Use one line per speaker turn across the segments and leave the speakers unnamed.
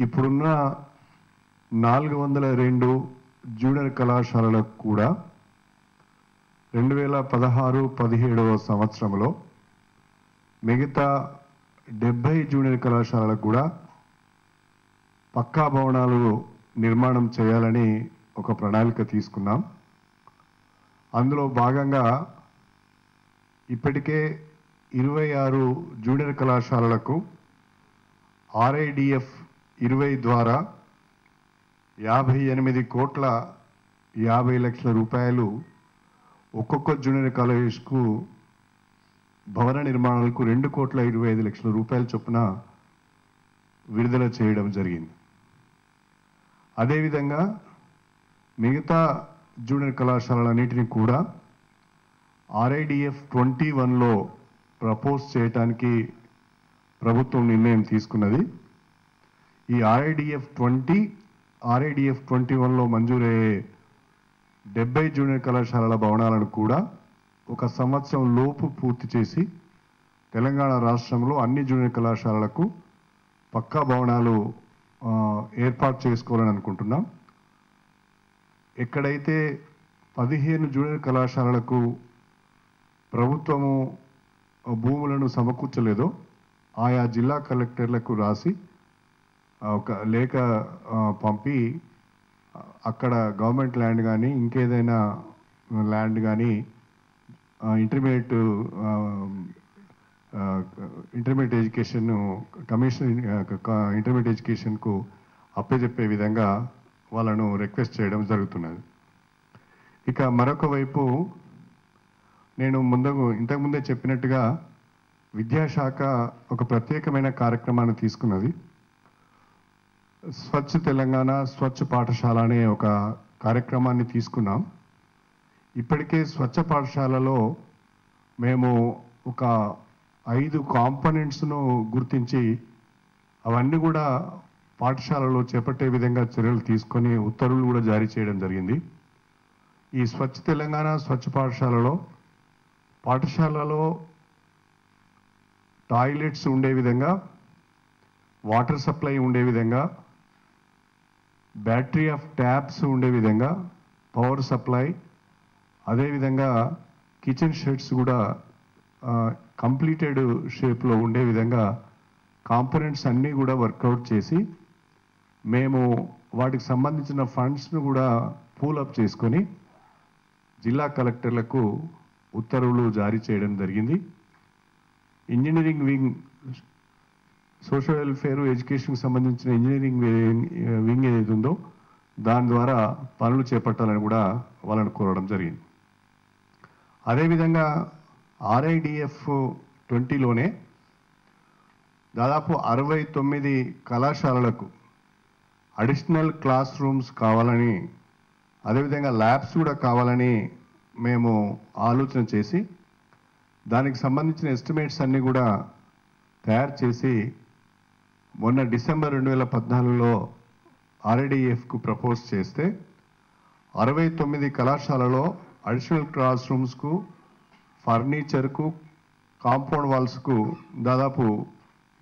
ఇప్పుడున్న 402 జూనియర్ కళాశాలలకు కూడా 2016-17 సంవత్సరంలో మిగతా 70 జూనియర్ కళాశాలలకు కూడా పక్కా భవనాలు నిర్మాణం చేయాలని ఒక ప్రణాళిక తీసుకున్నాం. అందులో భాగంగా ఇప్పటికే 26 జూనియర్ కళాశాలలకు RIDF 20 ద్వారా 58,50,00,000 రూపాయలు ఒక్కొక్క జూనియర్ కాలేజ్కు భవన నిర్మాణాలకు 2,25,00,000 రూపాయల చొప్పున విడుదల చేయడం జరిగింది. అదేవిధంగా మిగతా జూనియర్ కళాశాలలన్నింటినీ కూడా RIDF 21లో ప్రపోజ్ చేయడానికి ప్రభుత్వం నిర్ణయం తీసుకున్నది. ఈ RIDF 21లో మంజూరయ్యే 70 జూనియర్ కళాశాలల భవనాలను కూడా ఒక సంవత్సరం లోపు పూర్తి చేసి తెలంగాణ రాష్ట్రంలో అన్ని జూనియర్ కళాశాలలకు పక్కా భవనాలు ఏర్పాటు చేసుకోవాలని అనుకుంటున్నాం. ఎక్కడైతే 15 జూనియర్ కళాశాలలకు ప్రభుత్వము భూములను సమకూర్చలేదో ఆయా జిల్లా కలెక్టర్లకు రాసి ఒక లేఖ పంపి అక్కడ గవర్నమెంట్ ల్యాండ్ కానీ ఇంకేదైనా ల్యాండ్ కానీ ఇంటర్మీడియట్ ఎడ్యుకేషన్ కమిషన్ ఇంటర్మీడియట్ ఎడ్యుకేషన్కు అప్పచెప్పే విధంగా వాళ్ళను రిక్వెస్ట్ చేయడం జరుగుతున్నది. ఇక మరొక వైపు నేను ఇంతకుముందే చెప్పినట్టుగా విద్యాశాఖ ఒక ప్రత్యేకమైన కార్యక్రమాన్ని తీసుకున్నది. స్వచ్ఛ తెలంగాణ స్వచ్ఛ పాఠశాల అనే ఒక కార్యక్రమాన్ని తీసుకున్నాం. ఇప్పటికే స్వచ్ఛ పాఠశాలలో మేము ఒక 5 కాంపోనెంట్స్ను గుర్తించి అవన్నీ కూడా పాఠశాలలో చేపట్టే విధంగా చర్యలు తీసుకొని ఉత్తర్వులు కూడా జారీ చేయడం జరిగింది. ఈ స్వచ్ఛ తెలంగాణ స్వచ్ఛ పాఠశాలలో టాయిలెట్స్ ఉండే విధంగా, వాటర్ సప్లై ఉండే విధంగా, బ్యాటరీ ఆఫ్ ట్యాప్స్ ఉండే విధంగా, పవర్ సప్లై, అదేవిధంగా కిచెన్ షెడ్స్ కూడా కంప్లీటెడ్ షేప్లో ఉండే విధంగా కాంపోనెంట్స్ అన్నీ కూడా వర్కౌట్ చేసి మేము వాటికి సంబంధించిన ఫండ్స్ను కూడా పూలప్ చేసుకొని జిల్లా కలెక్టర్లకు ఉత్తర్వులు జారీ చేయడం జరిగింది. ఇంజనీరింగ్ వింగ్, సోషల్ వెల్ఫేర్, ఎడ్యుకేషన్కి సంబంధించిన ఇంజనీరింగ్ వింగ్ ఏదైతే ఉందో దాని ద్వారా పనులు చేపట్టాలని కూడా వాళ్ళని కోరడం జరిగింది. అదేవిధంగా RIDF 20లోనే దాదాపు 69 కళాశాలలకు అడిషనల్ క్లాస్ రూమ్స్ కావాలని, అదేవిధంగా ల్యాబ్స్ కూడా కావాలని మేము ఆలోచన చేసి దానికి సంబంధించిన ఎస్టిమేట్స్ అన్నీ కూడా తయారు చేసి మొన్న డిసెంబర్ 2014లో RIDFకు ప్రపోజ్ చేస్తే 69 కళాశాలలో అడిషనల్ క్లాస్ రూమ్స్కు, ఫర్నిచర్కు, కాంపౌండ్ వాల్స్కు దాదాపు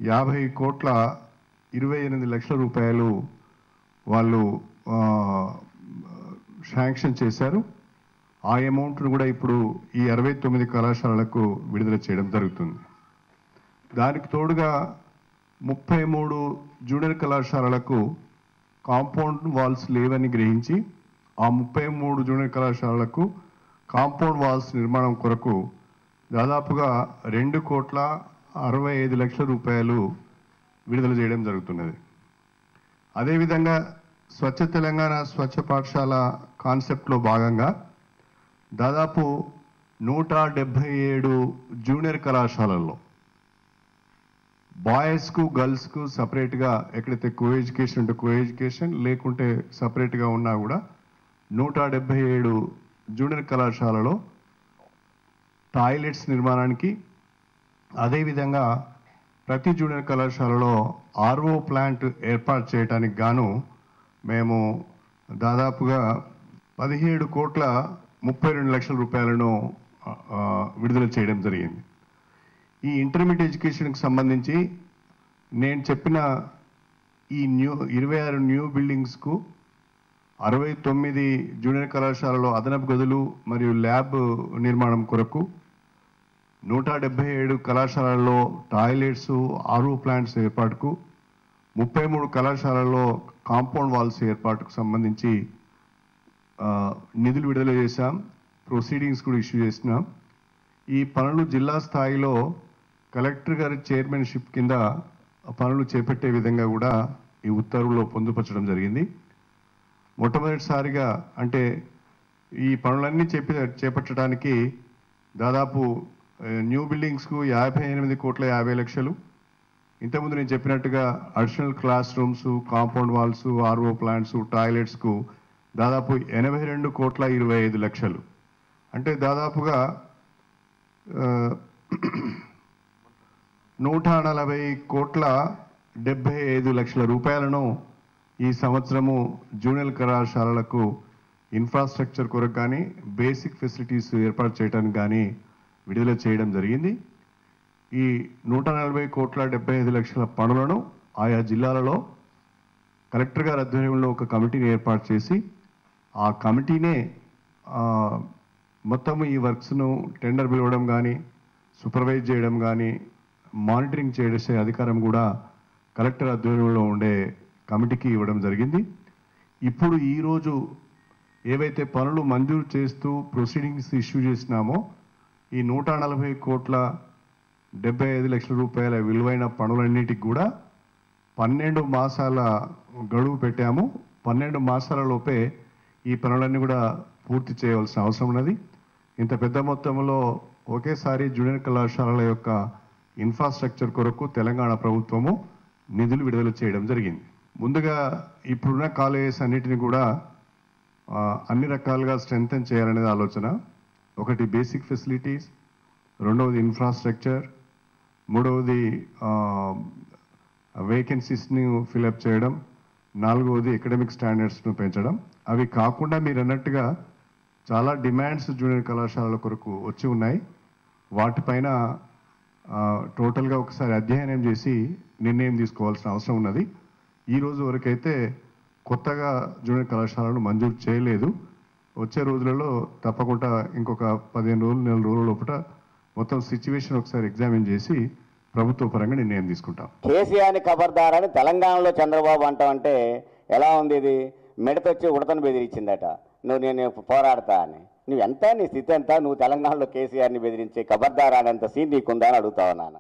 50,28,00,000 రూపాయలు వాళ్ళు శాంక్షన్ చేశారు. ఆ అమౌంట్ను కూడా ఇప్పుడు ఈ 69 కళాశాలలకు విడుదల చేయడం జరుగుతుంది. దానికి తోడుగా 33 జూనియర్ కళాశాలలకు కాంపౌండ్ వాల్స్ లేవని గ్రహించి ఆ 33 జూనియర్ కళాశాలలకు కాంపౌండ్ వాల్స్ నిర్మాణం కొరకు దాదాపుగా 2,65,00,000 రూపాయలు విడుదల చేయడం జరుగుతున్నది. అదేవిధంగా స్వచ్ఛ తెలంగాణ స్వచ్ఛ పాఠశాల కాన్సెప్ట్లో భాగంగా దాదాపు 177 జూనియర్ కళాశాలల్లో బాయ్స్కు గర్ల్స్కు సపరేట్గా ఎక్కడైతే కో ఎడ్యుకేషన్ ఉంటే కో ఎడ్యుకేషన్, లేకుంటే సపరేట్గా ఉన్నా కూడా 177 జూనియర్ కళాశాలలో టాయిలెట్స్ నిర్మాణానికి, అదేవిధంగా ప్రతి జూనియర్ కళాశాలలో RO ప్లాంట్ ఏర్పాటు చేయడానికి గాను మేము దాదాపుగా 17,32,00,000 రూపాయలను విడుదల చేయడం జరిగింది. ఈ ఇంటర్మీడియట్ ఎడ్యుకేషన్కి సంబంధించి నేను చెప్పిన ఈ 26 న్యూ బిల్డింగ్స్కు 69 జూనియర్ కళాశాలలో అదనపు గదులు మరియు ల్యాబ్ నిర్మాణం కొరకు 177 కళాశాలల్లో టాయిలెట్స్ ఆర్ఓ ప్లాంట్స్ ఏర్పాటుకు 33 కళాశాలల్లో కాంపౌండ్ వాల్స్ ఏర్పాటుకు సంబంధించి నిధులు విడుదల చేశాం. ప్రొసీడింగ్స్ కూడా ఇష్యూ చేసినాం. ఈ పనులు జిల్లా స్థాయిలో కలెక్టర్ గారి చైర్మన్షిప్ కింద పనులు చేపట్టే విధంగా కూడా ఈ ఉత్తర్వులో పొందుపరచడం జరిగింది. మొట్టమొదటిసారిగా అంటే ఈ పనులన్నీ చేపట్టడానికి దాదాపు న్యూ బిల్డింగ్స్కు 58,50,00,000. ఇంతకుముందు నేను చెప్పినట్టుగా additional class rooms, compound walls, RO plants, టాయిలెట్స్కు దాదాపు 82,25,00,000. అంటే దాదాపుగా 140,75,00,000 రూపాయలను ఈ సంవత్సరము జూనియర్ కళాశాలలకు ఇన్ఫ్రాస్ట్రక్చర్ కొరకు కానీ బేసిక్ ఫెసిలిటీస్ ఏర్పాటు చేయడానికి కానీ విడుదల చేయడం జరిగింది. ఈ 140,75,00,000 పనులను ఆయా జిల్లాలలో కలెక్టర్ గారి ఆధ్వర్యంలో ఒక కమిటీని ఏర్పాటు చేసి ఆ కమిటీనే మొత్తం ఈ వర్క్స్ను టెండర్ పిలవడం కానీ సూపర్వైజ్ చేయడం కానీ మానిటరింగ్ చేసే అధికారం కూడా కలెక్టర్ ఆధ్వర్యంలో ఉండే కమిటీకి ఇవ్వడం జరిగింది. ఇప్పుడు ఈరోజు ఏవైతే పనులు మంజూరు చేస్తూ ప్రొసీడింగ్స్ ఇష్యూ చేసినామో ఈ 140,75,00,000 రూపాయల విలువైన పనులన్నిటికి కూడా 12 మాసాల గడువు పెట్టాము. 12 మాసాల లోపే ఈ పనులన్నీ కూడా పూర్తి చేయవలసిన అవసరం ఉన్నది. ఇంత పెద్ద మొత్తంలో ఒకేసారి జూనియర్ కళాశాలల యొక్క ఇన్ఫ్రాస్ట్రక్చర్ కొరకు తెలంగాణ ప్రభుత్వము నిధులు విడుదల చేయడం జరిగింది. ముందుగా ఇప్పుడున్న కాలేజెస్ అన్నిటిని కూడా అన్ని రకాలుగా స్ట్రెంథెన్ చేయాలనేది ఆలోచన. ఒకటి బేసిక్ ఫెసిలిటీస్, రెండవది ఇన్ఫ్రాస్ట్రక్చర్, మూడవది వేకెన్సీస్ని ఫిలప్ చేయడం, నాలుగవది ఎకడమిక్ స్టాండర్డ్స్ను పెంచడం. అవి కాకుండా మీరు అన్నట్టుగా చాలా డిమాండ్స్ జూనియర్ కళాశాలల కొరకు వచ్చి ఉన్నాయి. వాటిపైన టోటల్గా ఒకసారి అధ్యయనం చేసి నిర్ణయం తీసుకోవాల్సిన అవసరం ఉన్నది. ఈ రోజు వరకైతే కొత్తగా జూనియర్ కళాశాలను మంజూరు చేయలేదు. వచ్చే రోజులలో తప్పకుండా ఇంకొక 15 రోజులు, నెల రోజుల లోపల మొత్తం సిచ్యువేషన్ ఒకసారి ఎగ్జామిన్ చేసి ప్రభుత్వ పరంగా నిర్ణయం తీసుకుంటాం.
కేసీఆర్ని ఖబర్దారని తెలంగాణలో చంద్రబాబు అంటావంటే ఎలా ఉంది? ఇది మెడతొచ్చి ఉడతను బెదిరించిందట, నేను పోరాడతా అని. నువ్వు ఎంత, నీ స్థితి ఎంత? నువ్వు తెలంగాణలో కేసీఆర్ని బెదిరించే ఖబర్దారా అనేంత సీన్ నీకుందా అని అడుగుతావు నాన్న.